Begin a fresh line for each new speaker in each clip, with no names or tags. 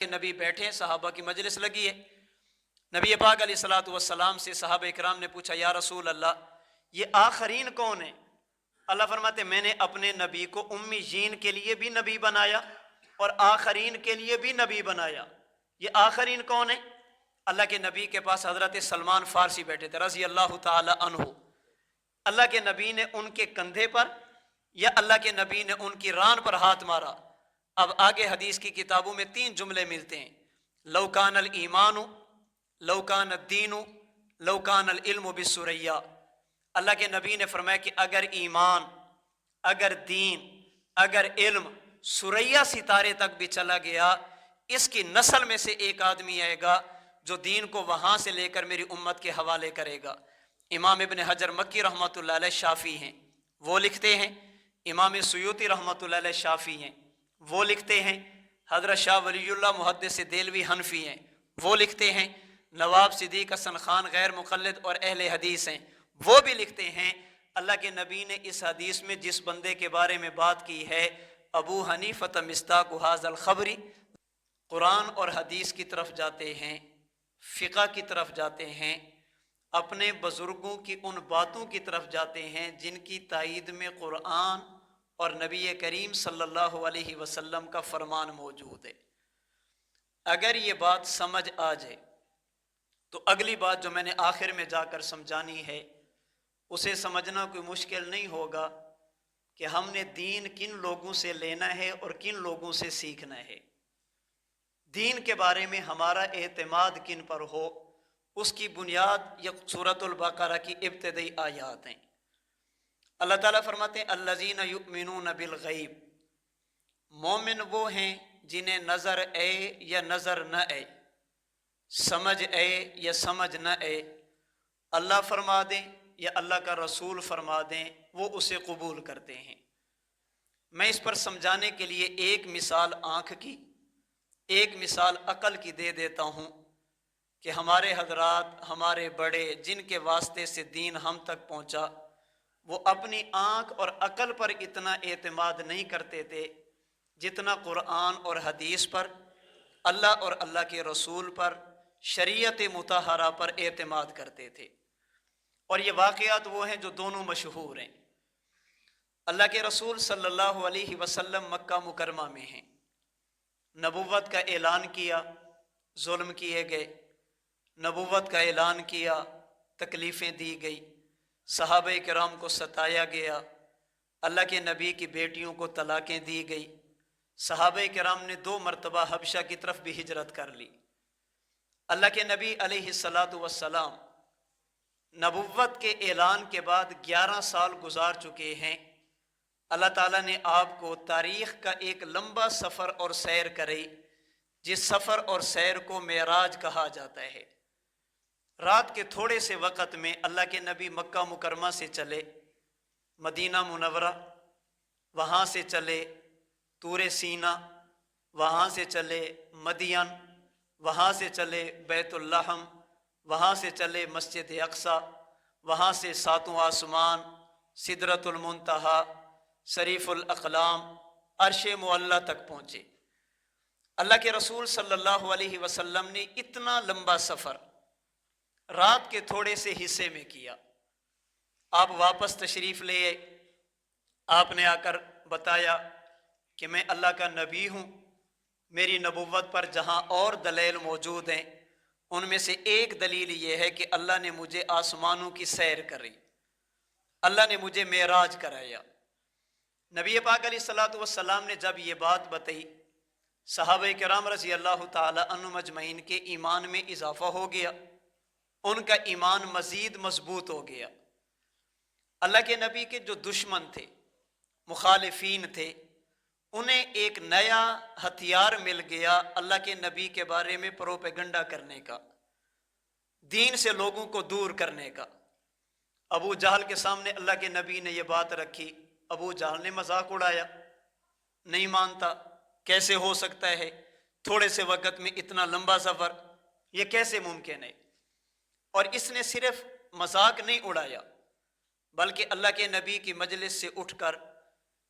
کہ نبی بیٹھے ہیں، صحابہ کی مجلس لگی ہے، نبی پاک علیہ الصلوۃ والسلام سے صحابہ اکرام نے پوچھا یا رسول اللہ یہ آخرین کون ہیں؟ اللہ فرماتے میں نے اپنے نبی کو امیین کے لیے بھی نبی بنایا اور آخرین کے لیے بھی نبی بنایا۔ یہ آخرین کون ہیں؟ اللہ کے نبی کے پاس حضرت سلمان فارسی بیٹھے تھے رضی اللہ تعالی عنہ۔ اللہ کے نبی نے ان کے کندھے پر یا اللہ کے نبی نے ان کی ران پر ہاتھ مارا۔ اب آگے حدیث کی کتابوں میں 3 جملے ملتے ہیں، لو کان الایمان، لو کان الدین، لو کان العلم بالثریا۔ اللہ کے نبی نے فرمایا کہ اگر ایمان، اگر دین، اگر علم ثریا ستارے تک بھی چلا گیا، اس کی نسل میں سے ایک آدمی آئے گا جو دین کو وہاں سے لے کر میری امت کے حوالے کرے گا۔ امام ابن حجر مکی رحمۃ اللہ علیہ شافعی ہیں، وہ لکھتے ہیں، امام سیوطی رحمۃ اللہ علیہ شافعی ہیں، وہ لکھتے ہیں، حضرت شاہ ولی اللہ محدث دہلوی حنفی ہیں، وہ لکھتے ہیں، نواب صدیق حسن خان غیر مقلد اور اہل حدیث ہیں، وہ بھی لکھتے ہیں۔ اللہ کے نبی نے اس حدیث میں جس بندے کے بارے میں بات کی ہے، ابو حنیفہ مصداق ھذا الخبر، قرآن اور حدیث کی طرف جاتے ہیں، فقہ کی طرف جاتے ہیں، اپنے بزرگوں کی ان باتوں کی طرف جاتے ہیں جن کی تائید میں قرآن اور نبی کریم صلی اللہ علیہ وسلم کا فرمان موجود ہے۔ اگر یہ بات سمجھ آ جائے تو اگلی بات جو میں نے آخر میں جا کر سمجھانی ہے اسے سمجھنا کوئی مشکل نہیں ہوگا کہ ہم نے دین کن لوگوں سے لینا ہے اور کن لوگوں سے سیکھنا ہے۔ دین کے بارے میں ہمارا اعتماد کن پر ہو، اس کی بنیاد یہ سورۃ البقرہ کی ابتدائی آیات ہیں۔ اللہ تعالیٰ فرماتے ہیں الذین یؤمنون بالغیب، مومن وہ ہیں جنہیں نظر آئے یا نظر نہ آئے، سمجھ آئے یا سمجھ نہ آئے، اللہ فرما دیں یا اللہ کا رسول فرما دیں، وہ اسے قبول کرتے ہیں۔ میں اس پر سمجھانے کے لیے ایک مثال آنکھ کی، ایک مثال عقل کی دے دیتا ہوں کہ ہمارے حضرات، ہمارے بڑے جن کے واسطے سے دین ہم تک پہنچا، وہ اپنی آنکھ اور عقل پر اتنا اعتماد نہیں کرتے تھے جتنا قرآن اور حدیث پر، اللہ اور اللہ کے رسول پر، شریعت مطہرہ پر اعتماد کرتے تھے۔ اور یہ واقعات وہ ہیں جو دونوں مشہور ہیں۔ اللہ کے رسول صلی اللہ علیہ وسلم مکہ مکرمہ میں ہیں، نبوت کا اعلان کیا، ظلم کیے گئے، نبوت کا اعلان کیا، تکلیفیں دی گئی، صحابہ کرام کو ستایا گیا، اللہ کے نبی کی بیٹیوں کو طلاقیں دی گئی، صحابہ کرام نے 2 مرتبہ حبشہ کی طرف بھی ہجرت کر لی۔ اللہ کے نبی علیہ الصلاۃ والسلام نبوت کے اعلان کے بعد 11 سال گزار چکے ہیں۔ اللہ تعالیٰ نے آپ کو تاریخ کا ایک لمبا سفر اور سیر کرائی، جس سفر اور سیر کو معراج کہا جاتا ہے۔ رات کے تھوڑے سے وقت میں اللہ کے نبی مکہ مکرمہ سے چلے مدینہ منورہ، وہاں سے چلے طور سینا، وہاں سے چلے مدین، وہاں سے چلے بیت اللحم، وہاں سے چلے مسجد اقصی، وہاں سے 7واں آسمان، سدرۃ المنتہا، شریف الاقلام، عرش معلیٰ تک پہنچے۔ اللہ کے رسول صلی اللہ علیہ وسلم نے اتنا لمبا سفر رات کے تھوڑے سے حصے میں کیا۔ آپ واپس تشریف لے آئے، آپ نے آ کر بتایا کہ میں اللہ کا نبی ہوں، میری نبوت پر جہاں اور دلائل موجود ہیں ان میں سے ایک دلیل یہ ہے کہ اللہ نے مجھے آسمانوں کی سیر کرائی، اللہ نے مجھے معراج کرایا۔ نبی پاک علیہ الصلوۃ والسلام نے جب یہ بات بتائی، صحابہ کرام رضی اللہ تعالی عنہم اجمعین کے ایمان میں اضافہ ہو گیا، ان کا ایمان مزید مضبوط ہو گیا۔ اللہ کے نبی کے جو دشمن تھے، مخالفین تھے، انہیں ایک نیا ہتھیار مل گیا اللہ کے نبی کے بارے میں پروپیگنڈا کرنے کا، دین سے لوگوں کو دور کرنے کا۔ ابو جہل کے سامنے اللہ کے نبی نے یہ بات رکھی، ابو جہل نے مذاق اڑایا، نہیں مانتا، کیسے ہو سکتا ہے تھوڑے سے وقت میں اتنا لمبا سفر، یہ کیسے ممکن ہے؟ اور اس نے صرف مذاق نہیں اڑایا بلکہ اللہ کے نبی کی مجلس سے اٹھ کر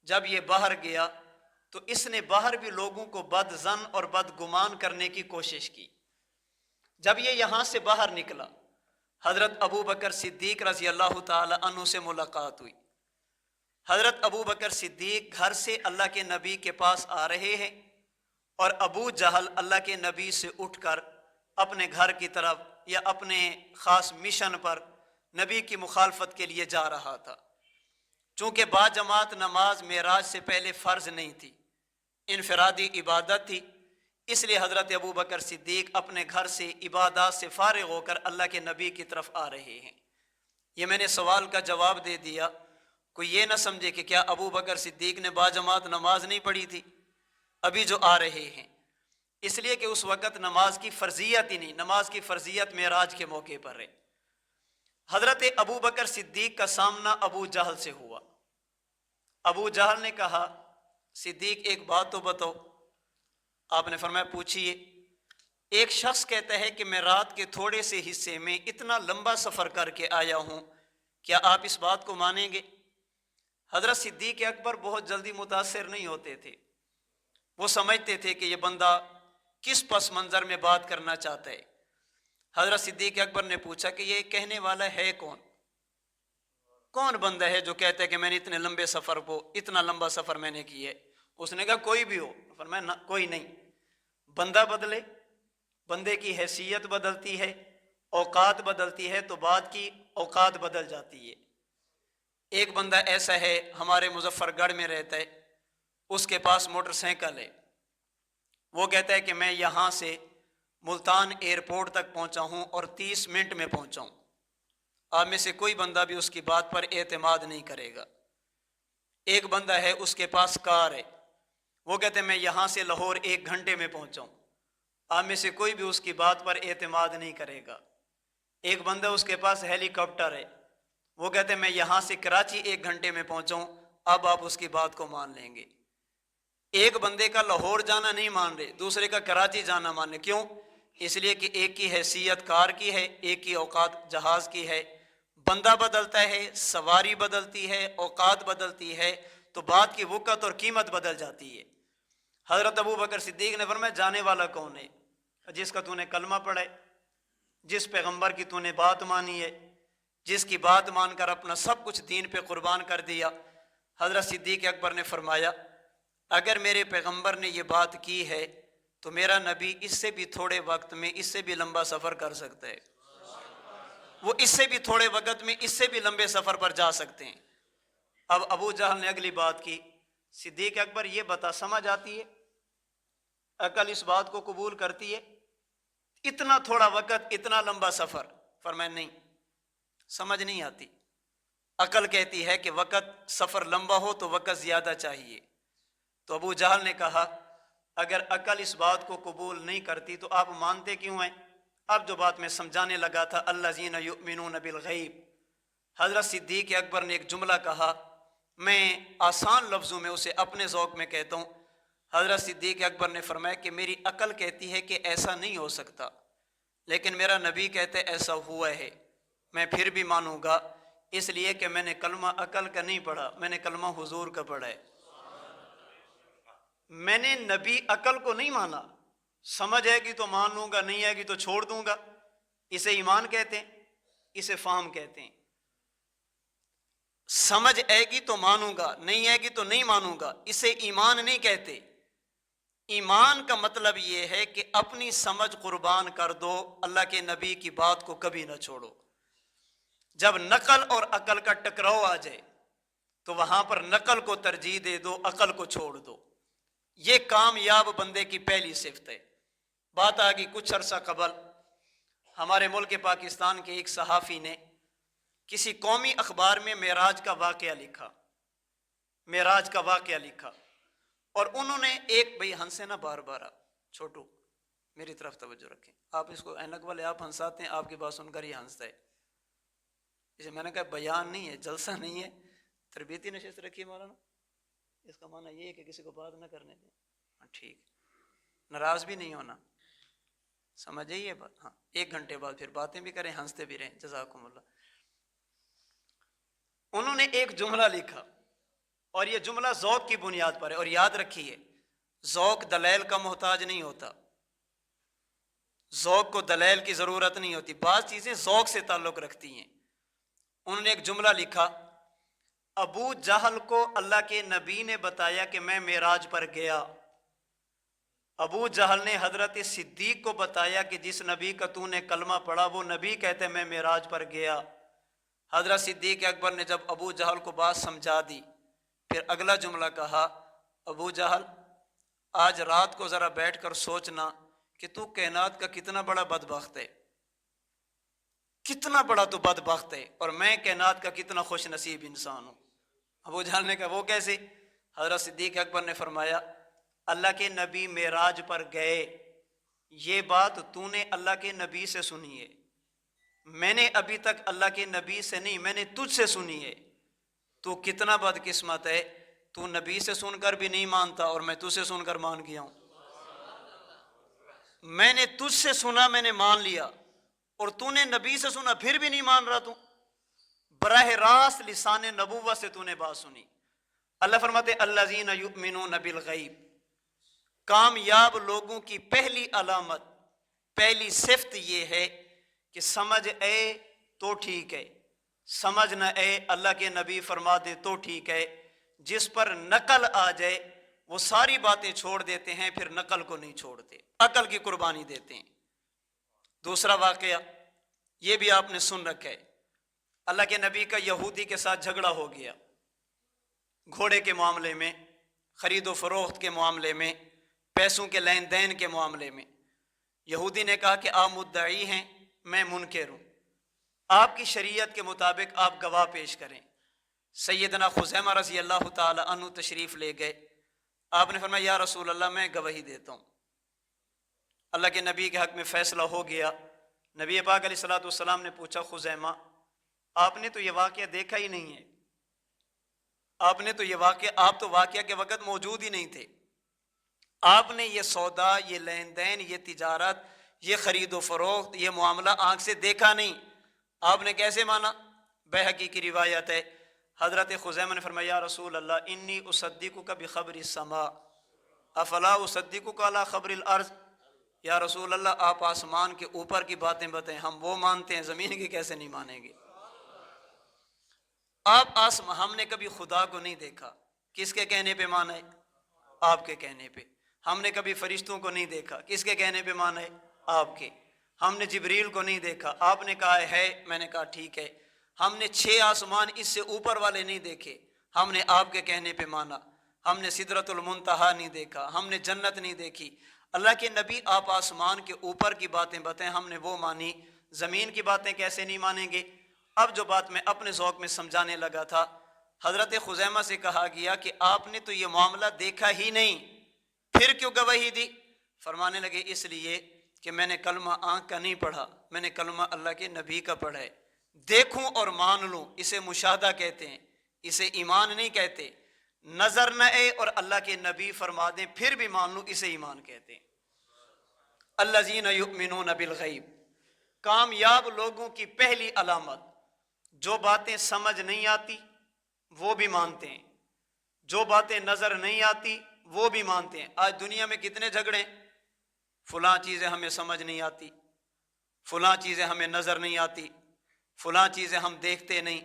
جب یہ باہر گیا تو اس نے باہر بھی لوگوں کو بد ظن اور بدگمان کرنے کی کوشش کی۔ جب یہ یہاں سے باہر نکلا، حضرت ابو بکر صدیق رضی اللہ تعالی عنہ سے ملاقات ہوئی۔ حضرت ابو بکر صدیق گھر سے اللہ کے نبی کے پاس آ رہے ہیں، اور ابو جہل اللہ کے نبی سے اٹھ کر اپنے گھر کی طرف یا اپنے خاص مشن پر نبی کی مخالفت کے لیے جا رہا تھا۔ چونکہ باجماعت نماز معراج سے پہلے فرض نہیں تھی، انفرادی عبادت تھی، اس لیے حضرت ابو بکر صدیق اپنے گھر سے عبادات سے فارغ ہو کر اللہ کے نبی کی طرف آ رہے ہیں۔ یہ میں نے سوال کا جواب دے دیا، کوئی یہ نہ سمجھے کہ کیا ابو بکر صدیق نے باجماعت نماز نہیں پڑھی تھی، ابھی جو آ رہے ہیں۔ اس لیے کہ اس وقت نماز کی فرضیت ہی نہیں، نماز کی فرضیت معراج کے موقع پر ہے۔ حضرت ابو بکر صدیق کا سامنا ابو جہل سے ہوا۔ ابو جہل نے کہا، صدیق ایک بات تو بتاؤ۔ آپ نے فرمایا پوچھیے۔ ایک شخص کہتا ہے کہ میں رات کے تھوڑے سے حصے میں اتنا لمبا سفر کر کے آیا ہوں، کیا آپ اس بات کو مانیں گے؟ حضرت صدیق اکبر بہت جلدی متاثر نہیں ہوتے تھے، وہ سمجھتے تھے کہ یہ بندہ کس پس منظر میں بات کرنا چاہتا ہے۔ حضرت صدیق اکبر نے پوچھا کہ یہ کہنے والا ہے کون بندہ ہے جو کہتا ہے کہ میں نے اتنا لمبا سفر میں نے کی ہے؟ اس نے کہا کوئی بھی ہو۔ فرمایا نہ، کوئی نہیں، بندہ بدلے، بندے کی حیثیت بدلتی ہے، اوقات بدلتی ہے تو بات کی اوقات بدل جاتی ہے۔ ایک بندہ ایسا ہے ہمارے مظفر گڑھ میں رہتا ہے، اس کے پاس موٹر سائیکل ہے، وہ کہتا ہے کہ میں یہاں سے ملتان ایئرپورٹ تک پہنچا ہوں اور 30 منٹ میں پہنچا ہوں۔ آپ میں سے کوئی بندہ بھی اس کی بات پر اعتماد نہیں کرے گا۔ ایک بندہ ہے اس کے پاس کار ہے، وہ کہتے ہیں میں یہاں سے لاہور 1 گھنٹے میں پہنچا ہوں۔ آپ میں سے کوئی بھی اس کی بات پر اعتماد نہیں کرے گا۔ ایک بندہ اس کے پاس ہیلی کاپٹر ہے، وہ کہتے ہیں میں یہاں سے کراچی 1 گھنٹے میں پہنچا ہوں، اب آپ اس کی بات کو مان لیں گے۔ ایک بندے کا لاہور جانا نہیں مان رہے، دوسرے کا کراچی جانا مان رہے۔ کیوں؟ اس لیے کہ ایک کی حیثیت کار کی ہے، ایک کی اوقات جہاز کی ہے۔ بندہ بدلتا ہے، سواری بدلتی ہے، اوقات بدلتی ہے، تو بات کی وقت اور قیمت بدل جاتی ہے۔ حضرت ابو بکر صدیق نے فرمایا جانے والا کون ہے؟ جس کا تو نے کلمہ پڑھا ہے، جس پیغمبر کی تو نے بات مانی ہے، جس کی بات مان کر اپنا سب کچھ دین پہ قربان کر دیا۔ حضرت صدیق اکبر نے فرمایا اگر میرے پیغمبر نے یہ بات کی ہے تو میرا نبی اس سے بھی تھوڑے وقت میں اس سے بھی لمبا سفر کر سکتا ہے، وہ اس سے بھی تھوڑے وقت میں اس سے بھی لمبے سفر پر جا سکتے ہیں۔ اب ابو جہل نے اگلی بات کی، صدیق اکبر یہ بتا سمجھ آتی ہے، عقل اس بات کو قبول کرتی ہے اتنا تھوڑا وقت اتنا لمبا سفر؟ فرمایا نہیں، سمجھ نہیں آتی۔ عقل کہتی ہے کہ وقت سفر لمبا ہو تو وقت زیادہ چاہیے۔ تو ابو جہل نے کہا اگر عقل اس بات کو قبول نہیں کرتی تو آپ مانتے کیوں ہیں؟ اب جو بات میں سمجھانے لگا تھا الذین یؤمنون بالغیب، حضرت صدیق اکبر نے ایک جملہ کہا، میں آسان لفظوں میں اسے اپنے ذوق میں کہتا ہوں۔ حضرت صدیق اکبر نے فرمایا کہ میری عقل کہتی ہے کہ ایسا نہیں ہو سکتا، لیکن میرا نبی کہتے ایسا ہوا ہے، میں پھر بھی مانوں گا، اس لیے کہ میں نے کلمہ عقل کا نہیں پڑھا، میں نے کلمہ حضور کا پڑھا ہے۔ میں نے نبی عقل کو نہیں مانا، سمجھ آئے گی تو مان لوں گا، نہیں آئے گی تو چھوڑ دوں گا۔ اسے ایمان کہتے ہیں، اسے فہم کہتے ہیں۔ سمجھ آئے گی تو مانوں گا، نہیں آئے گی تو نہیں مانوں گا، اسے ایمان نہیں کہتے۔ ایمان کا مطلب یہ ہے کہ اپنی سمجھ قربان کر دو، اللہ کے نبی کی بات کو کبھی نہ چھوڑو۔ جب نقل اور عقل کا ٹکراؤ آ جائے تو وہاں پر نقل کو ترجیح دے دو، عقل کو چھوڑ دو۔ یہ کامیاب بندے کی پہلی صفت ہے۔ بات آ گئی کچھ عرصہ قبل ہمارے ملک پاکستان کے ایک صحافی نے کسی قومی اخبار میں معراج کا واقعہ لکھا، معراج کا واقعہ لکھا، اور انہوں نے ایک بھائی ہنسے نا بار بار، چھوٹو میری طرف توجہ رکھیں، آپ اس کو اینک والے آپ ہنساتے ہیں، آپ کی بات سن کر یہ ہنستا ہے۔ اسے میں نے کہا بیان نہیں ہے، جلسہ نہیں ہے، تربیتی نشست رکھیے مولانا، اس کا معنی یہ ہے کہ کسی کو بات نہ کرنے دیں۔ ہاں ٹھیک، ناراض بھی نہیں ہونا، سمجھے یہ بات؟ ہاں 1 گھنٹے بعد پھر باتیں بھی کریں، ہنستے بھی رہیں، جزاکم اللہ۔ انہوں نے ایک جملہ لکھا، اور یہ جملہ ذوق کی بنیاد پر ہے. اور یاد رکھیے ذوق دلیل کا محتاج نہیں ہوتا، ذوق کو دلیل کی ضرورت نہیں ہوتی، بعض چیزیں ذوق سے تعلق رکھتی ہیں. انہوں نے ایک جملہ لکھا، ابو جہل کو اللہ کے نبی نے بتایا کہ میں معراج پر گیا. ابو جہل نے حضرت صدیق کو بتایا کہ جس نبی کا تو نے کلمہ پڑھا وہ نبی کہتے میں معراج پر گیا. حضرت صدیق اکبر نے جب ابو جہل کو بات سمجھا دی، پھر اگلا جملہ کہا، ابو جہل آج رات کو ذرا بیٹھ کر سوچنا کہ تو کائنات کا کتنا بڑا بدبخت ہے، کتنا بڑا تو بدبخت ہے، اور میں کائنات کا کتنا خوش نصیب انسان ہوں. ابو جہل نے کہا وہ کیسے؟ حضرت صدیق اکبر نے فرمایا اللہ کے نبی معراج پر گئے، یہ بات تو نے اللہ کے نبی سے سنی ہے، میں نے ابھی تک اللہ کے نبی سے نہیں، میں نے تجھ سے سنی ہے. تو کتنا بدقسمت ہے، تو نبی سے سن کر بھی نہیں مانتا اور میں تجھ سے سن کر مان گیا ہوں. میں نے تجھ سے سنا، میں نے مان لیا، اور تو نے نبی سے سنا پھر بھی نہیں مان رہا. تو براہ راست لسان نبوت سے تو نے بات سنی. اللہ فرماتے الذین یؤمنون بالغیب، کامیاب لوگوں کی پہلی علامت، پہلی صفت یہ ہے کہ سمجھ آئے تو ٹھیک ہے، سمجھ نہ آئے اللہ کے نبی فرما دے تو ٹھیک ہے. جس پر نقل آ جائے وہ ساری باتیں چھوڑ دیتے ہیں، پھر نقل کو نہیں چھوڑتے، عقل کی قربانی دیتے ہیں. دوسرا واقعہ یہ بھی آپ نے سن رکھا ہے، اللہ کے نبی کا یہودی کے ساتھ جھگڑا ہو گیا، گھوڑے کے معاملے میں، خرید و فروخت کے معاملے میں، پیسوں کے لین دین کے معاملے میں. یہودی نے کہا کہ آپ مدعی ہیں، میں منکر ہوں، آپ کی شریعت کے مطابق آپ گواہ پیش کریں. سیدنا خزیمہ رضی اللہ تعالی عنہ تشریف لے گئے. آپ نے فرمایا یا رسول اللہ میں گواہی دیتا ہوں. اللہ کے نبی کے حق میں فیصلہ ہو گیا. نبی پاک علیہ الصلوۃ والسلام نے پوچھا خزیمہ آپ نے تو یہ واقعہ دیکھا ہی نہیں ہے، آپ نے تو یہ واقعہ، آپ تو واقعہ کے وقت موجود ہی نہیں تھے، آپ نے یہ سودا، یہ لین دین، یہ تجارت، یہ خرید و فروخت، یہ معاملہ آنکھ سے دیکھا نہیں، آپ نے کیسے مانا؟ بہقی کی روایت ہے، حضرت خزیمہ نے فرمایا یا رسول اللہ انی اصدقک بخبر السماء افلا اصدقک علی خبر الارض. یا رسول اللہ آپ آسمان کے اوپر کی باتیں بتائیں، ہم وہ مانتے ہیں، زمین کی کیسے نہیں مانیں گے؟ ہم نے کبھی خدا کو نہیں دیکھا، کس کے کہنے پہ مانا ہے؟ آپ کے کہنے پہ. ہم نے کبھی فرشتوں کو نہیں دیکھا، کس کے کہنے پہ مانا ہے؟ آپ کے. ہم نے جبریل کو نہیں دیکھا، آپ نے کہا ہے، میں نے کہا ٹھیک ہے. ہم نے 6 آسمان اس سے اوپر والے نہیں دیکھے، ہم نے آپ کے کہنے پہ مانا. ہم نے سدرۃ المنتہا نہیں دیکھا، ہم نے جنت نہیں دیکھی. اللہ کے نبی آپ آسمان کے اوپر کی باتیں بتائیں، ہم نے وہ مانی، زمین کی باتیں کیسے نہیں مانیں گے؟ اب جو بات میں اپنے ذوق میں سمجھانے لگا تھا، حضرت خزیمہ سے کہا گیا کہ آپ نے تو یہ معاملہ دیکھا ہی نہیں، پھر کیوں گواہی دی؟ فرمانے لگے اس لیے کہ میں نے کلمہ آنکھ کا نہیں پڑھا، میں نے کلمہ اللہ کے نبی کا پڑھا ہے. دیکھوں اور مان لوں اسے مشاہدہ کہتے ہیں، اسے ایمان نہیں کہتے. نظر نہ آئے اور اللہ کے نبی فرما دیں پھر بھی مان لوں، اسے ایمان کہتے ہیں. الذین یؤمنون بالغیب، کامیاب لوگوں کی پہلی علامت، جو باتیں سمجھ نہیں آتی وہ بھی مانتے ہیں، جو باتیں نظر نہیں آتی وہ بھی مانتے ہیں. آج دنیا میں کتنے جھگڑے، فلاں چیزیں ہمیں سمجھ نہیں آتی، فلاں چیزیں ہمیں نظر نہیں آتی، فلاں چیزیں ہم دیکھتے نہیں.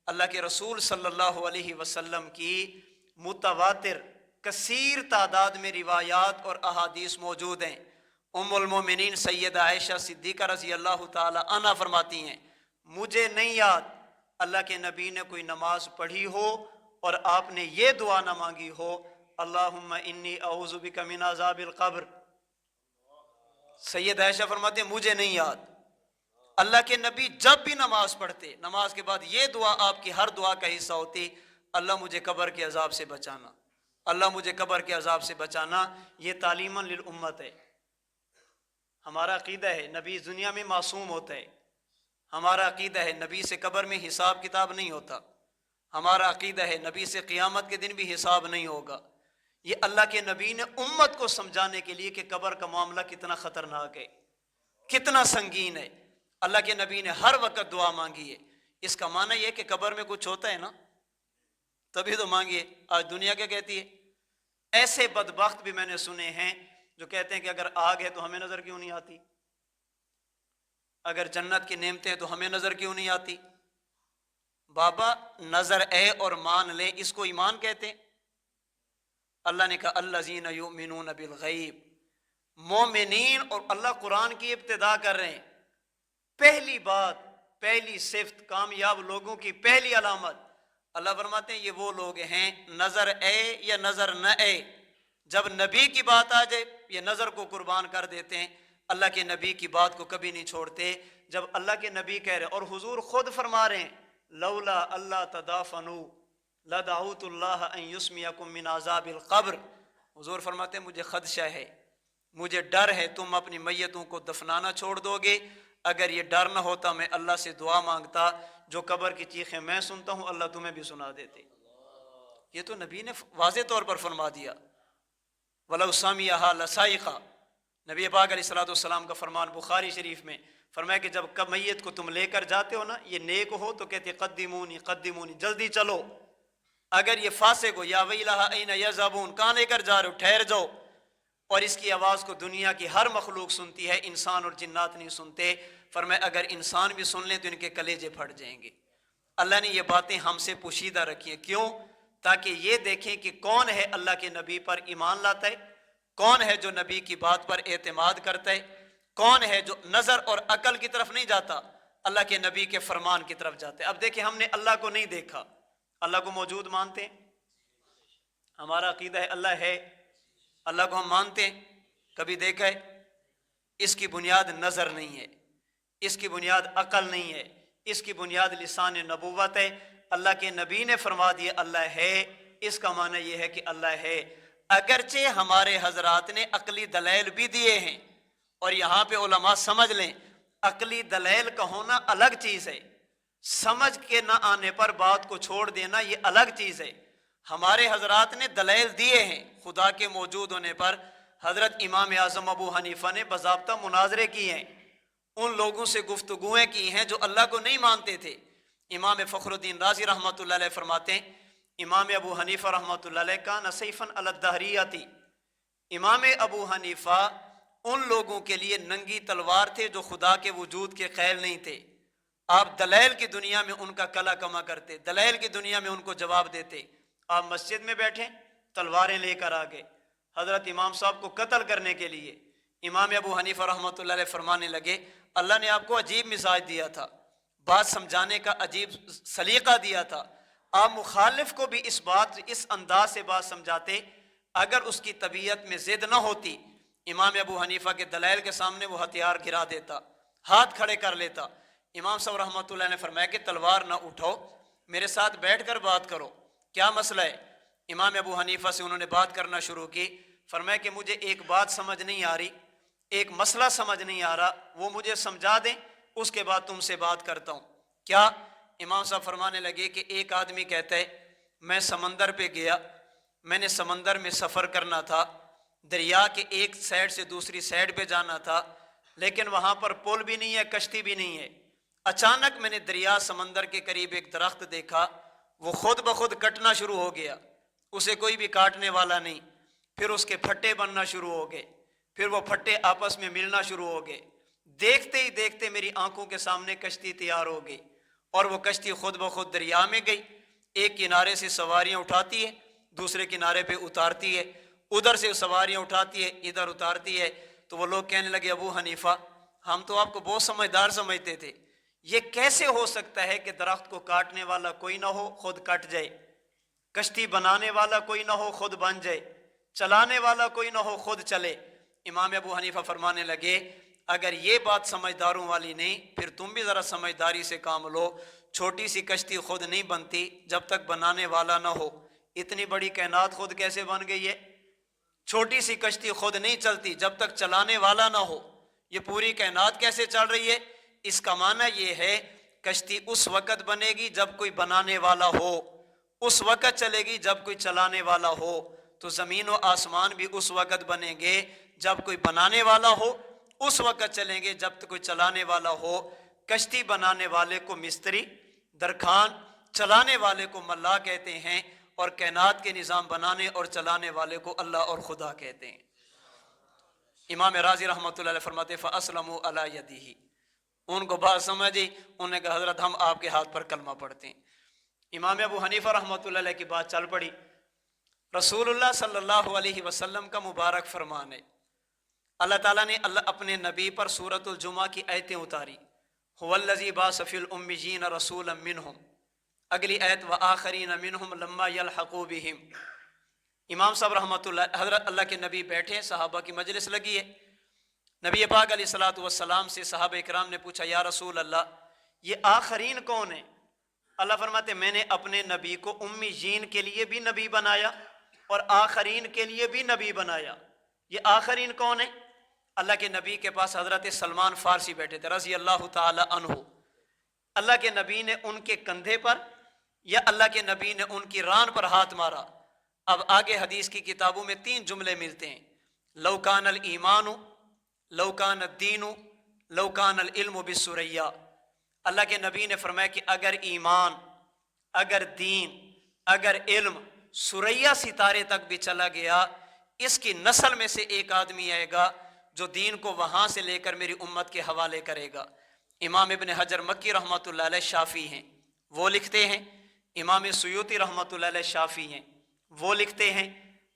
اللہ کے رسول صلی اللہ علیہ وسلم کی متواتر کثیر تعداد میں روایات اور احادیث موجود ہیں. ام المومنین سیدہ عائشہ صدیقہ رضی اللہ تعالی عنہا فرماتی ہیں مجھے نہیں یاد اللہ کے نبی نے کوئی نماز پڑھی ہو اور آپ نے یہ دعا نہ مانگی ہو اللہم انی اعوذ بک من عذاب القبر. سید عائشہ فرماتے ہیں مجھے نہیں یاد. اللہ کے نبی جب بھی نماز پڑھتے، نماز کے بعد یہ دعا آپ کی ہر دعا کا حصہ ہوتی، اللہ مجھے قبر کے عذاب سے بچانا، اللہ مجھے قبر کے عذاب سے بچانا. یہ تعلیما للامت ہے. ہمارا عقیدہ ہے نبی دنیا میں معصوم ہوتا ہے، ہمارا عقیدہ ہے نبی سے قبر میں حساب کتاب نہیں ہوتا، ہمارا عقیدہ ہے نبی سے قیامت کے دن بھی حساب نہیں ہوگا. یہ اللہ کے نبی نے امت کو سمجھانے کے لیے کہ قبر کا معاملہ کتنا خطرناک ہے، کتنا سنگین ہے. اللہ کے نبی نے ہر وقت دعا مانگی ہے. اس کا معنی یہ کہ قبر میں کچھ ہوتا ہے نا، تبھی تو مانگیے. آج دنیا کیا کہتی ہے؟ ایسے بدبخت بھی میں نے سنے ہیں جو کہتے ہیں کہ اگر آگ ہے تو ہمیں نظر کیوں نہیں آتی، اگر جنت کی نعمتیں ہیں تو ہمیں نظر کیوں نہیں آتی. بابا نظر اے اور مان لیں، اس کو ایمان کہتے ہیں. اللہ نے کہا الذین یؤمنون بالغیب، مومنین. اور اللہ قرآن کی ابتدا کر رہے ہیں. پہلی بات، پہلی صفت کامیاب لوگوں کی پہلی علامت، اللہ فرماتے ہیں یہ وہ لوگ ہیں نظر اے یا نظر نہ اے، جب نبی کی بات آ جائے یہ نظر کو قربان کر دیتے ہیں، اللہ کے نبی کی بات کو کبھی نہیں چھوڑتے. جب اللہ کے نبی کہہ رہے، اور حضور خود فرما رہے ہیں لولا اللہ تدافنوا لدعوت اللہ ان یسمیکم من عذاب القبر. حضور فرماتے ہیں مجھے خدشہ ہے، مجھے ڈر ہے تم اپنی میتوں کو دفنانا چھوڑ دو گے. اگر یہ ڈر نہ ہوتا میں اللہ سے دعا مانگتا، جو قبر کی چیخیں میں سنتا ہوں اللہ تمہیں بھی سنا دیتے. یہ تو نبی نے واضح طور پر فرما دیا. وَلَوْ سَمِعَهَا لَصَائِقَ. نبی پاک علیہ الصلوۃ والسلام کا فرمان بخاری شریف میں فرمایا کہ جب میت کو تم لے کر جاتے ہو نا، یہ نیک ہو تو کہتے قدمونی قدمونی، جلدی چلو. اگر یہ فاسق ہو یا ویلھا این یذهبون، کہاں لے کر جا رہے ہو، ٹھہر جاؤ. اور اس کی آواز کو دنیا کی ہر مخلوق سنتی ہے، انسان اور جنات نہیں سنتے. فرمایا اگر انسان بھی سن لیں تو ان کے کلیجے پھٹ جائیں گے. اللہ نے یہ باتیں ہم سے پوشیدہ رکھی ہیں. کیوں؟ تاکہ یہ دیکھیں کہ کون ہے اللہ کے نبی پر ایمان لاتا ہے، کون ہے جو نبی کی بات پر اعتماد کرتا ہے، کون ہے جو نظر اور عقل کی طرف نہیں جاتا، اللہ کے نبی کے فرمان کی طرف جاتا ہے. اب دیکھیں ہم نے اللہ کو نہیں دیکھا، اللہ کو موجود مانتے ہیں. ہمارا عقیدہ ہے اللہ ہے، اللہ کو ہم مانتے ہیں. کبھی دیکھا ہے؟ اس کی بنیاد نظر نہیں ہے، اس کی بنیاد عقل نہیں ہے، اس کی بنیاد لسان نبوت ہے. اللہ کے نبی نے فرما دیا اللہ ہے، اس کا معنی یہ ہے کہ اللہ ہے. اگرچہ ہمارے حضرات نے عقلی دلائل بھی دیے ہیں، اور یہاں پہ علماء سمجھ لیں عقلی دلائل کا ہونا الگ چیز ہے، سمجھ کے نہ آنے پر بات کو چھوڑ دینا یہ الگ چیز ہے. ہمارے حضرات نے دلائل دیے ہیں خدا کے موجود ہونے پر. حضرت امام اعظم ابو حنیفہ نے باضابطہ مناظرے کیے ہیں، ان لوگوں سے گفتگویں کی ہیں جو اللہ کو نہیں مانتے تھے. امام فخر الدین رازی رحمۃ اللہ علیہ فرماتے ہیں امام ابو حنیفہ رحمۃ اللہ علیہ کان سیفاً علی الدہریۃ. امام ابو حنیفہ ان لوگوں کے لیے ننگی تلوار تھے جو خدا کے وجود کے قائل نہیں تھے. آپ دلائل کی دنیا میں ان کا کلا کما کرتے، دلائل کی دنیا میں ان کو جواب دیتے. آپ مسجد میں بیٹھیں تلواریں لے کر آگے حضرت امام صاحب کو قتل کرنے کے لیے. امام ابو حنیفہ رحمۃ اللہ علیہ فرمانے لگے اللہ نے آپ کو عجیب مزاج دیا تھا، بات سمجھانے کا عجیب سلیقہ دیا تھا. آپ مخالف کو بھی اس انداز سے بات سمجھاتے، اگر اس کی طبیعت میں ضد نہ ہوتی امام ابو حنیفہ کے دلائل کے سامنے وہ ہتھیار گرا دیتا، ہاتھ کھڑے کر لیتا. امام صاحب رحمۃ اللہ نے فرمایا کہ تلوار نہ اٹھاؤ، میرے ساتھ بیٹھ کر بات کرو، کیا مسئلہ ہے؟ امام ابو حنیفہ سے انہوں نے بات کرنا شروع کی. فرمایا کہ مجھے ایک بات سمجھ نہیں آ رہی، ایک مسئلہ سمجھ نہیں آ رہا، وہ مجھے سمجھا دیں، اس کے بعد تم سے بات کرتا ہوں. کیا؟ امام صاحب فرمانے لگے کہ ایک آدمی کہتا ہے میں سمندر پہ گیا، میں نے سمندر میں سفر کرنا تھا، دریا کے ایک سائڈ سے دوسری سائڈ پہ جانا تھا، لیکن وہاں پر پل بھی نہیں ہے، کشتی بھی نہیں ہے. اچانک میں نے دریا سمندر کے قریب ایک درخت دیکھا، وہ خود بخود کٹنا شروع ہو گیا، اسے کوئی بھی کاٹنے والا نہیں. پھر اس کے پھٹے بننا شروع ہو گئے، پھر وہ پھٹے آپس میں ملنا شروع ہو گئے. دیکھتے ہی دیکھتے میری آنکھوں کے سامنے کشتی تیار ہو گئی، اور وہ کشتی خود بخود دریا میں گئی. ایک کنارے سے سواریاں اٹھاتی ہے، دوسرے کنارے پہ اتارتی ہے، ادھر سے سواریاں اٹھاتی ہے، ادھر اتارتی ہے. تو وہ لوگ کہنے لگے ابو حنیفہ ہم تو آپ کو بہت سمجھدار سمجھتے تھے، یہ کیسے ہو سکتا ہے کہ درخت کو کاٹنے والا کوئی نہ ہو خود کٹ جائے، کشتی بنانے والا کوئی نہ ہو خود بن جائے، چلانے والا کوئی نہ ہو خود چلے. امام ابو حنیفہ فرمانے لگے اگر یہ بات سمجھداروں والی نہیں پھر تم بھی ذرا سمجھداری سے کام لو. چھوٹی سی کشتی خود نہیں بنتی جب تک بنانے والا نہ ہو. اتنی بڑی کائنات خود کیسے بن گئی ہے؟ چھوٹی سی کشتی خود نہیں چلتی جب تک چلانے والا نہ ہو. یہ پوری کائنات کیسے چل رہی ہے؟ اس کا معنی یہ ہے کشتی اس وقت بنے گی جب کوئی بنانے والا ہو، اس وقت چلے گی جب کوئی چلانے والا ہو. تو زمین و آسمان بھی اس وقت بنیں گے جب کوئی بنانے والا ہو، اس وقت چلیں گے جب کوئی چلانے والا ہو. کشتی بنانے والے کو مستری، درخان، چلانے والے کو ملا کہتے ہیں. اور کائنات کے نظام بنانے اور چلانے والے کو اللہ اور خدا کہتے ہیں۔ امام راضی رحمۃ اللہ علیہ فرماتے فَأَسْلَمُوا عَلَى يَدِهِ، ان کو بات سمجھی، انہوں نے کہا حضرت ہم آپ کے ہاتھ پر کلمہ پڑھتے ہیں۔ امام ابو حنیفہ رحمۃ اللہ علیہ کی بات چل پڑی۔ رسول اللہ صلی اللہ علیہ وسلم کا مبارک فرمان ہے، اللہ تعالیٰ نے اپنے نبی پر سورۃ الجمعہ کی آیتیں اتاری، هو الذی بعث فی الأمیین رسولا منہم، اگلی آیت وآخرین منہم لما یلحقوا بہم۔ امام صاحب رحمۃ اللہ، حضرت اللہ کے نبی بیٹھے، صحابہ کی مجلس لگی ہے، نبی پاک علیہ الصلوۃ والسلام سے صحابہ اکرام نے پوچھا یا رسول اللہ یہ آخرین کون ہیں؟ اللہ فرماتے میں نے اپنے نبی کو امیین کے لیے بھی نبی بنایا اور آخرین کے لیے بھی نبی بنایا۔ یہ آخرین کون ہیں؟ اللہ کے نبی کے پاس حضرت سلمان فارسی بیٹھے تھے رضی اللہ تعالی عنہ۔ اللہ کے نبی نے ان کے کندھے پر یا اللہ کے نبی نے ان کی ران پر ہاتھ مارا۔ اب آگے حدیث کی کتابوں میں 3 جملے ملتے ہیں، لو کان الایمان، لو کان الدین، لو کان العلم بالثریا۔ اللہ کے نبی نے فرمایا کہ اگر ایمان، اگر دین، اگر علم ثریا ستارے تک بھی چلا گیا، اس کی نسل میں سے ایک آدمی آئے گا جو دین کو وہاں سے لے کر میری امت کے حوالے کرے گا۔ امام ابن حجر مکی رحمۃ اللہ علیہ شافعی ہیں، وہ لکھتے ہیں، امام سیوطی رحمۃ اللہ علیہ شافعی ہیں، وہ لکھتے ہیں،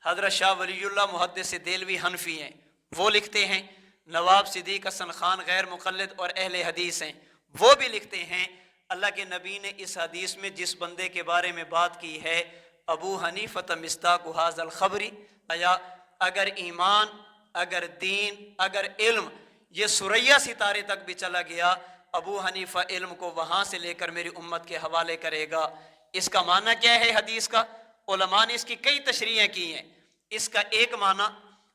حضرت شاہ ولی اللہ محدث دہلوی حنفی ہیں، وہ لکھتے ہیں، نواب صدیق حسن خان غیر مقلد اور اہل حدیث ہیں، وہ بھی لکھتے ہیں اللہ کے نبی نے اس حدیث میں جس بندے کے بارے میں بات کی ہے، ابو حنیفہ مصداق ھذا الخبر، یا اگر ایمان، اگر دین، اگر علم یہ ثریا ستارے تک بھی چلا گیا، ابو حنیفہ علم کو وہاں سے لے کر میری امت کے حوالے کرے گا۔ اس کا معنی کیا ہے حدیث کا؟ علماء نے اس کی کئی تشریحیں کی ہیں۔ اس کا ایک معنی،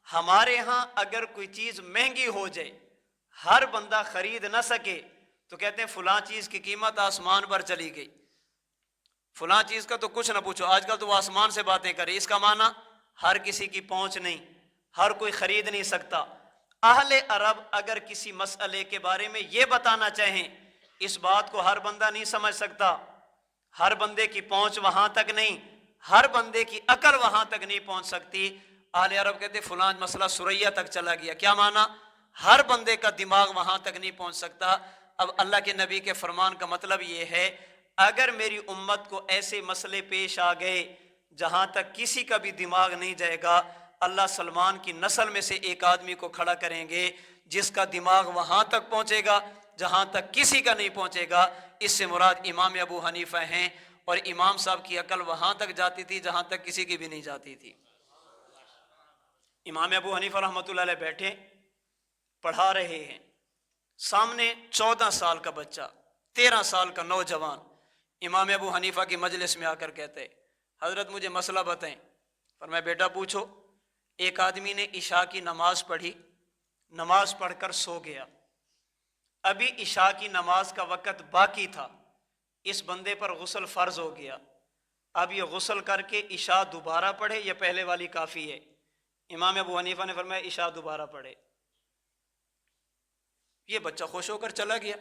ہمارے ہاں اگر کوئی چیز مہنگی ہو جائے، ہر بندہ خرید نہ سکے، تو کہتے ہیں فلاں چیز کی قیمت آسمان پر چلی گئی، فلاں چیز کا تو کچھ نہ پوچھو، آج کل تو وہ آسمان سے باتیں کرے۔ اس کا معنی ہر کسی کی پہنچ نہیں، ہر کوئی خرید نہیں سکتا۔ اہل عرب اگر کسی مسئلے کے بارے میں یہ بتانا چاہیں، اس بات کو ہر بندہ نہیں سمجھ سکتا، ہر بندے کی پہنچ وہاں تک نہیں، ہر بندے کی عقل وہاں تک نہیں پہنچ سکتی۔ اہل عرب کہتے فلاں مسئلہ ثریا تک چلا گیا، کیا معنی؟ ہر بندے کا دماغ وہاں تک نہیں پہنچ سکتا۔ اب اللہ کے نبی کے فرمان کا مطلب یہ ہے، اگر میری امت کو ایسے مسئلے پیش آ گئے جہاں تک کسی کا بھی دماغ نہیں جائے گا، اللہ سلمان کی نسل میں سے ایک آدمی کو کھڑا کریں گے جس کا دماغ وہاں تک پہنچے گا جہاں تک کسی کا نہیں پہنچے گا۔ اس سے مراد امام ابو حنیفہ ہیں، اور امام صاحب کی عقل وہاں تک جاتی تھی جہاں تک کسی کی بھی نہیں جاتی تھی۔ امام ابو حنیفہ رحمۃ اللہ علیہ بیٹھے پڑھا رہے ہیں، سامنے 14 سال کا بچہ، 13 سال کا نوجوان امام ابو حنیفہ کی مجلس میں آ کر کہتے حضرت مجھے مسئلہ بتائیں۔ فرمایا بیٹا پوچھو۔ ایک آدمی نے عشاء کی نماز پڑھی، نماز پڑھ کر سو گیا، ابھی عشاء کی نماز کا وقت باقی تھا، اس بندے پر غسل فرض ہو گیا، اب یہ غسل کر کے عشاء دوبارہ پڑھے یا پہلے والی کافی ہے؟ امام ابو حنیفہ نے فرمایا عشاء دوبارہ پڑھے۔ یہ بچہ خوش ہو کر چلا گیا،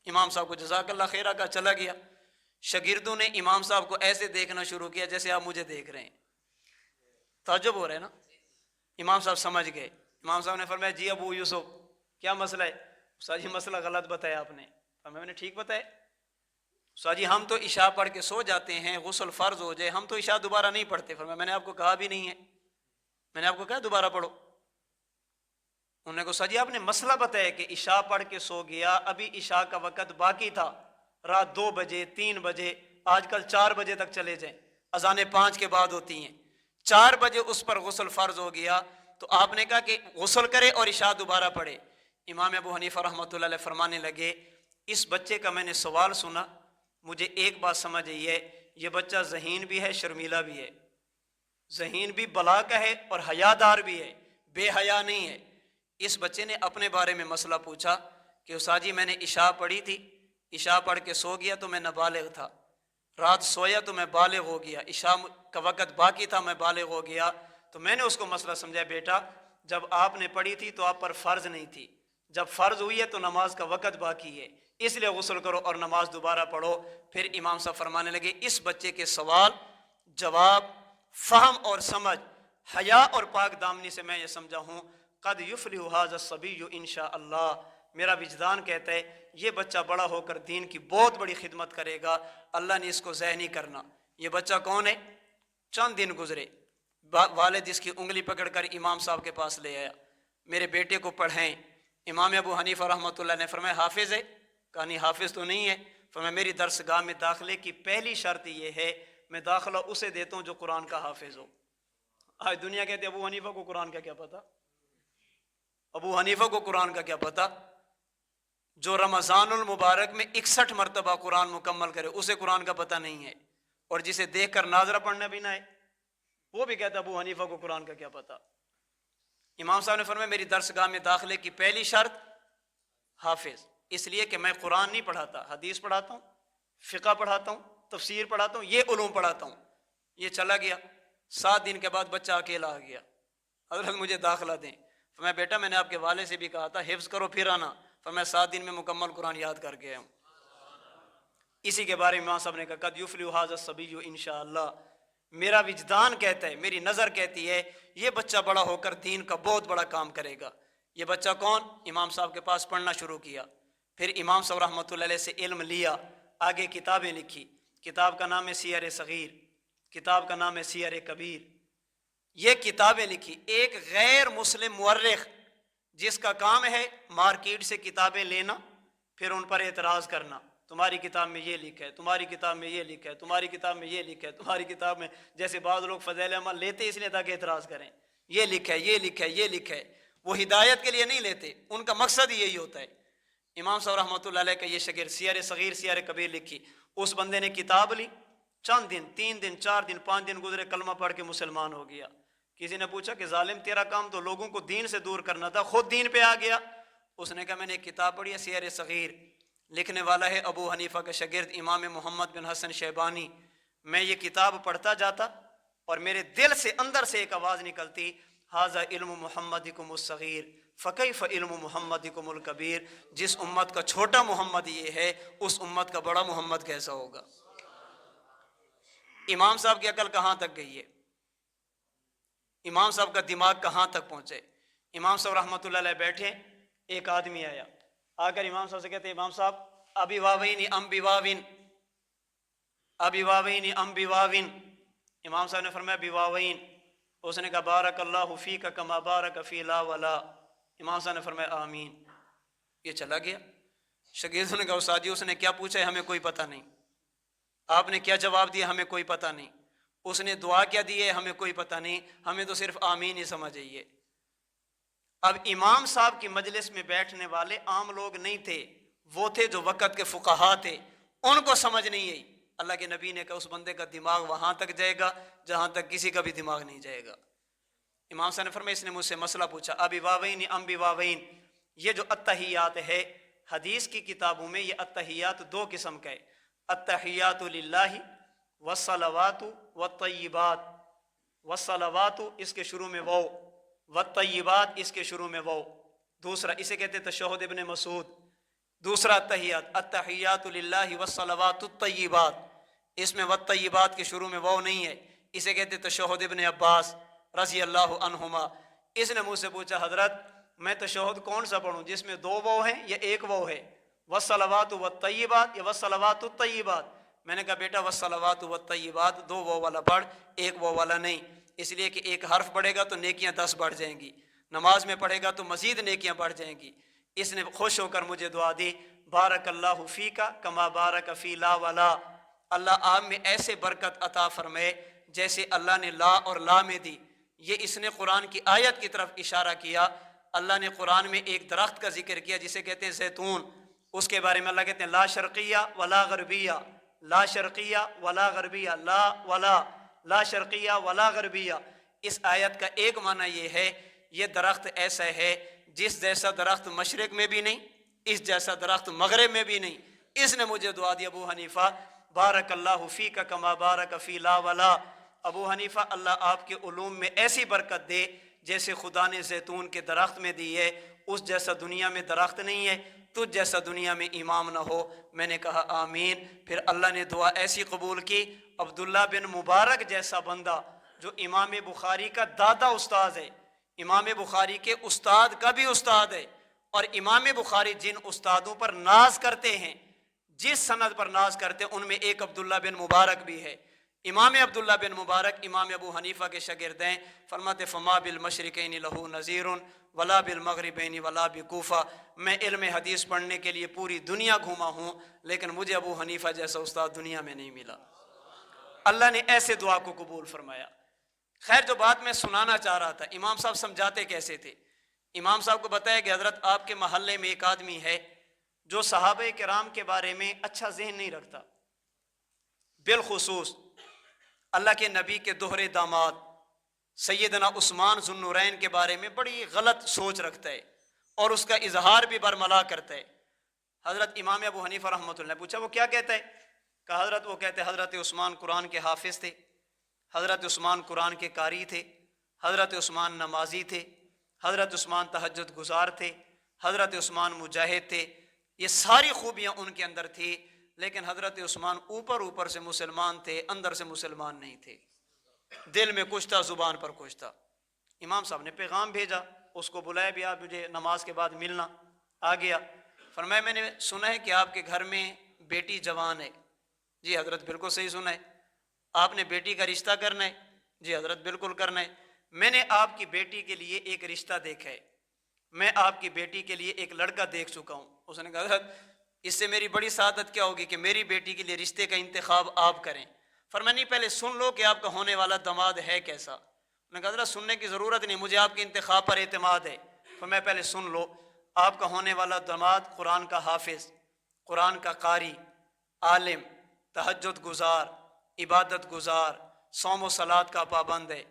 امام صاحب کو جزاک اللہ خیرہ کا چلا گیا۔ شاگردوں نے امام صاحب کو ایسے دیکھنا شروع کیا جیسے آپ مجھے دیکھ رہے ہیں، تعجب ہو رہا ہے نا۔ امام صاحب سمجھ گئے، امام صاحب نے فرمایا جی ابو یوسف کیا مسئلہ ہے؟ استاد جی مسئلہ غلط بتایا آپ نے۔ میں نے ٹھیک بتایا؟ استاد جی ہم تو عشاء پڑھ کے سو جاتے ہیں، غسل فرض ہو جائے ہم تو عشاء دوبارہ نہیں پڑھتے۔ فرمایا میں نے آپ کو کہا بھی نہیں ہے، میں نے آپ کو کہا دوبارہ پڑھو۔ انہوں نے کہا استاد جی آپ نے مسئلہ بتایا کہ عشاء پڑھ کے سو گیا، ابھی عشاء کا وقت باقی تھا، رات 2 بجے 3 بجے، آج کل 4 بجے تک چلے جائیں، اذانیں 5 کے بعد ہوتی ہیں، 4 بجے اس پر غسل فرض ہو گیا، تو آپ نے کہا کہ غسل کرے اور عشاء دوبارہ پڑھے۔ امام ابو حنیفہ رحمۃ اللہ علیہ فرمانے لگے اس بچے کا میں نے سوال سنا، مجھے ایک بات سمجھ آئی ہے، یہ بچہ ذہین بھی ہے شرمیلا بھی ہے، ذہین بھی بلا کا ہے اور حیادار بھی ہے، بے حیا نہیں ہے۔ اس بچے نے اپنے بارے میں مسئلہ پوچھا کہ استاد جی میں نے عشاء پڑھی تھی، عشاء پڑھ کے سو گیا تو میں نابالغ تھا، رات سویا تو میں بالغ ہو گیا، عشاء کا وقت باقی تھا میں بالغ ہو گیا۔ تو میں نے اس کو مسئلہ سمجھایا بیٹا جب آپ نے پڑھی تھی تو آپ پر فرض نہیں تھی، جب فرض ہوئی ہے تو نماز کا وقت باقی ہے، اس لیے غسل کرو اور نماز دوبارہ پڑھو۔ پھر امام صاحب فرمانے لگے اس بچے کے سوال جواب فہم اور سمجھ، حیا اور پاک دامنی سے میں یہ سمجھا ہوں قد یفلح ھذا الصبی انشاءاللہ، میرا وجدان کہتا ہے یہ بچہ بڑا ہو کر دین کی بہت بڑی خدمت کرے گا، اللہ نے اس کو ضائع نہیں کرنا۔ یہ بچہ کون ہے؟ چند دن گزرے، والد اس کی انگلی پکڑ کر امام صاحب کے پاس لے آیا، میرے بیٹے کو پڑھائیں۔ امام ابو حنیفہ رحمۃ اللہ نے فرمایا حافظ ہے؟ کہا نہیں حافظ تو نہیں ہے۔ فرمایا میری درس گاہ میں داخلے کی پہلی شرط یہ ہے میں داخلہ اسے دیتا ہوں جو قرآن کا حافظ ہو۔ آج دنیا کہتے ابو حنیفہ کو قرآن کا کیا پتہ، ابو حنیفہ کو قرآن کا کیا پتہ؟ جو رمضان المبارک میں 61 مرتبہ قرآن مکمل کرے اسے قرآن کا پتہ نہیں ہے، اور جسے دیکھ کر ناظرہ پڑھنا بھی نہ ہے وہ بھی کہتا ابو حنیفہ کو قرآن کا کیا پتہ۔ امام صاحب نے فرمایا میری درس گاہ میں داخلے کی پہلی شرط حافظ، اس لیے کہ میں قرآن نہیں پڑھاتا، حدیث پڑھاتا ہوں، فقہ پڑھاتا ہوں، تفسیر پڑھاتا ہوں، یہ علوم پڑھاتا ہوں۔ یہ چلا گیا، 7 دن کے بعد بچہ اکیلا آ گیا، حضرت مجھے داخلہ دیں۔ فرمایا بیٹا میں نے آپ کے والد سے بھی کہا تھا حفظ کرو پھر آنا، فرمایا 7 دن میں مکمل قرآن یاد کر کے آیا ہوں۔ اسی کے بارے میں امام صاحب نے کہا قد یفلح ھذا الصبی انشاءاللہ، میرا وجدان کہتا ہے، میری نظر کہتی ہے یہ بچہ بڑا ہو کر دین کا بہت بڑا کام کرے گا۔ یہ بچہ کون؟ امام صاحب کے پاس پڑھنا شروع کیا، پھر امام صاحب رحمۃ اللہ علیہ سے علم لیا، آگے کتابیں لکھی، کتاب کا نام ہے سیر صغیر، کتاب کا نام ہے سیر کبیر۔ یہ کتابیں لکھی، ایک غیر مسلم مورخ جس کا کام ہے مارکیٹ سے کتابیں لینا پھر ان پر اعتراض کرنا، تمہاری کتاب میں یہ لکھا ہے، تمہاری کتاب میں یہ لکھا ہے، تمہاری کتاب میں یہ لکھا ہے، تمہاری کتاب میں، جیسے بعض لوگ فضائل عمل لیتے اس لیے تاکہ اعتراض کریں، یہ لکھا ہے، یہ لکھا ہے، یہ لکھا ہے، وہ ہدایت کے لیے نہیں لیتے، ان کا مقصد ہی یہی ہوتا ہے۔ امام صاحب رحمۃ اللہ علیہ کا یہ شاگرد سیر صغیر سیر کبیر لکھی، اس بندے نے کتاب لی، چند دن، 3 دن 4 دن 5 دن گزرے، کلمہ پڑھ کے مسلمان ہو گیا۔ کسی نے پوچھا کہ ظالم تیرا کام تو لوگوں کو دین سے دور کرنا تھا، خود دین پہ آ گیا۔ اس نے کہا میں نے ایک کتاب پڑھی ہے سیر صغیر، لکھنے والا ہے ابو حنیفہ کا شاگرد امام محمد بن حسن شیبانی۔ میں یہ کتاب پڑھتا جاتا اور میرے دل سے اندر سے ایک آواز نکلتی ھذا علم محمدکم الصغیر فکیف علم محمدکم الکبیر، جس امت کا چھوٹا محمد یہ ہے اس امت کا بڑا محمد کیسا ہوگا۔ امام صاحب کی عقل کہاں تک گئی ہے، امام صاحب کا دماغ کہاں تک پہنچے۔ امام صاحب رحمۃ اللہ علیہ بیٹھے، ایک آدمی آیا، آ کر امام صاحب سے کہتے ہیں امام صاحب ابی واوین ام بواوین، ابی واوین ام بواوین۔ امام صاحب نے فرمایا بواوین۔ اس نے کہا بارک اللہ فیک کما بارک فی لا ولا۔ امام صاحب نے فرمایا آمین۔ یہ چلا گیا۔ شاگردوں نے کہا استاد جی اس نے کیا پوچھا ہے ہمیں کوئی پتہ نہیں، آپ نے کیا جواب دیا ہمیں کوئی پتہ نہیں، اس نے دعا کیا دی ہے ہمیں کوئی پتہ نہیں، ہمیں تو صرف آمین ہی سمجھ آئیے۔ اب امام صاحب کی مجلس میں بیٹھنے والے عام لوگ نہیں تھے، وہ تھے جو وقت کے فقہا تھے، ان کو سمجھ نہیں آئی۔ اللہ کے نبی نے کہا اس بندے کا دماغ وہاں تک جائے گا جہاں تک کسی کا بھی دماغ نہیں جائے گا۔ امام صاحب نے فرمایا اس نے مجھ سے مسئلہ پوچھا ابی واوین ام بواوین۔ یہ جو التحیات ہے حدیث کی کتابوں میں یہ التحیات 2 قسم کا ہے، التحیات للہ والصلوات والطیبات، والصلوات اس کے شروع میں واو، والطیبات اس کے شروع میں واو۔ دوسرا اسے کہتے تشہد ابن مسعود۔ دوسرا التحیات، التحیات للہ والصلوات الطیبات، اس میں والطیبات کے شروع میں واو نہیں ہے، اسے کہتے تشہد ابن عباس رضی اللہ عنہما۔ اس نے مجھ سے پوچھا حضرت میں تشہد کون سا پڑھوں جس میں 2 واو ہیں یا 1 واو ہے، والصلوات والطیبات یا والصلوات الطیبات؟ میں نے کہا بیٹا والصلوات والطیبات 2 واو والا پڑھ، 1 واو والا نہیں، اس لیے کہ 1 حرف پڑھے گا تو نیکیاں 10 بڑھ جائیں گی، نماز میں پڑھے گا تو مزید نیکیاں بڑھ جائیں گی۔ اس نے خوش ہو کر مجھے دعا دی بارک اللہ فیکا کما بارک فی لا ولا، اللہ آپ میں ایسے برکت عطا فرمائے جیسے اللہ نے لا اور لا میں دی۔ یہ اس نے قرآن کی آیت کی طرف اشارہ کیا، اللہ نے قرآن میں ایک درخت کا ذکر کیا جسے کہتے ہیں زیتون، اس کے بارے میں اللہ کہتے ہیں لا شرقیہ ولا غربیہ، لا شرقیہ ولا غربیہ، لا ولا، لا شرقیہ ولا غربیہ۔ اس آیت کا ایک معنی یہ ہے یہ درخت ایسا ہے جس جیسا درخت مشرق میں بھی نہیں، اس جیسا درخت مغرب میں بھی نہیں۔ اس نے مجھے دعا دی ابو حنیفہ بارک اللہ فیک کما بارک فی لا ولا، ابو حنیفہ اللہ آپ کے علوم میں ایسی برکت دے جیسے خدا نے زیتون کے درخت میں دی ہے، اس جیسا دنیا میں درخت نہیں ہے، تجھ جیسا دنیا میں امام نہ ہو۔ میں نے کہا آمین۔ پھر اللہ نے دعا ایسی قبول کی، عبداللہ بن مبارک جیسا بندہ جو امام بخاری کا دادا استاد ہے، امام بخاری کے استاد کا بھی استاد ہے، اور امام بخاری جن استادوں پر ناز کرتے ہیں، جس سند پر ناز کرتے ہیں، ان میں ایک عبداللہ بن مبارک بھی ہے۔ امام عبداللہ بن مبارک امام ابو حنیفہ کے شاگرد ہیں۔ فرماتے فما بالمشرقین لہو نذیر ولا بالمغربین ولا بکوفہ، میں علم حدیث پڑھنے کے لیے پوری دنیا گھوما ہوں، لیکن مجھے ابو حنیفہ جیسا استاد دنیا میں نہیں ملا۔ اللہ نے ایسے دعا کو قبول فرمایا۔ خیر، جو بات میں سنانا چاہ رہا تھا، امام صاحب سمجھاتے کیسے تھے؟ امام صاحب کو بتایا کہ حضرت آپ کے محلے میں ایک آدمی ہے جو صحابہ کرام کے بارے میں اچھا ذہن نہیں رکھتا، بالخصوص اللہ کے نبی کے دوہرے داماد سیدنا عثمان ذو النورین کے بارے میں بڑی غلط سوچ رکھتا ہے اور اس کا اظہار بھی برملا کرتا ہے۔ حضرت امام ابو حنیفہ رحمۃ اللہ نے پوچھا وہ کیا کہتا ہے؟ کہا حضرت وہ کہتے ہیں حضرت عثمان قرآن کے حافظ تھے، حضرت عثمان قرآن کے قاری تھے، حضرت عثمان نمازی تھے، حضرت عثمان تہجد گزار تھے، حضرت عثمان مجاہد تھے، یہ ساری خوبیاں ان کے اندر تھی، لیکن حضرت عثمان اوپر سے مسلمان تھے، اندر سے مسلمان نہیں تھے، دل میں کچھ تھا، زبان پر کچھ تھا۔ امام صاحب نے پیغام بھیجا، اس کو بلایا بھی، آپ مجھے نماز کے بعد ملنا۔ آ گیا، فرمایا میں نے سنا ہے کہ آپ کے گھر میں بیٹی جوان ہے۔ جی حضرت بالکل صحیح سنا ہے۔ آپ نے بیٹی کا رشتہ کرنا ہے؟ جی حضرت بالکل کرنا ہے۔ میں نے آپ کی بیٹی کے لیے ایک رشتہ دیکھا ہے، میں آپ کی بیٹی کے لیے ایک لڑکا دیکھ چکا ہوں۔ اس نے کہا حضرت اس سے میری بڑی سعادت کیا ہوگی کہ میری بیٹی کے لیے رشتے کا انتخاب آپ کریں۔ فرمایا نہیں، پہلے سن لو کہ آپ کا ہونے والا داماد ہے کیسا۔ میں نے کہا حضرت سننے کی ضرورت نہیں، مجھے آپ کے انتخاب پر اعتماد ہے۔ فرمایا پہلے سن لو، آپ کا ہونے والا داماد قرآن کا حافظ، قرآن کا قاری، عالم، تہجد گزار، عبادت گزار، صوم و صلات کا پابند ہے،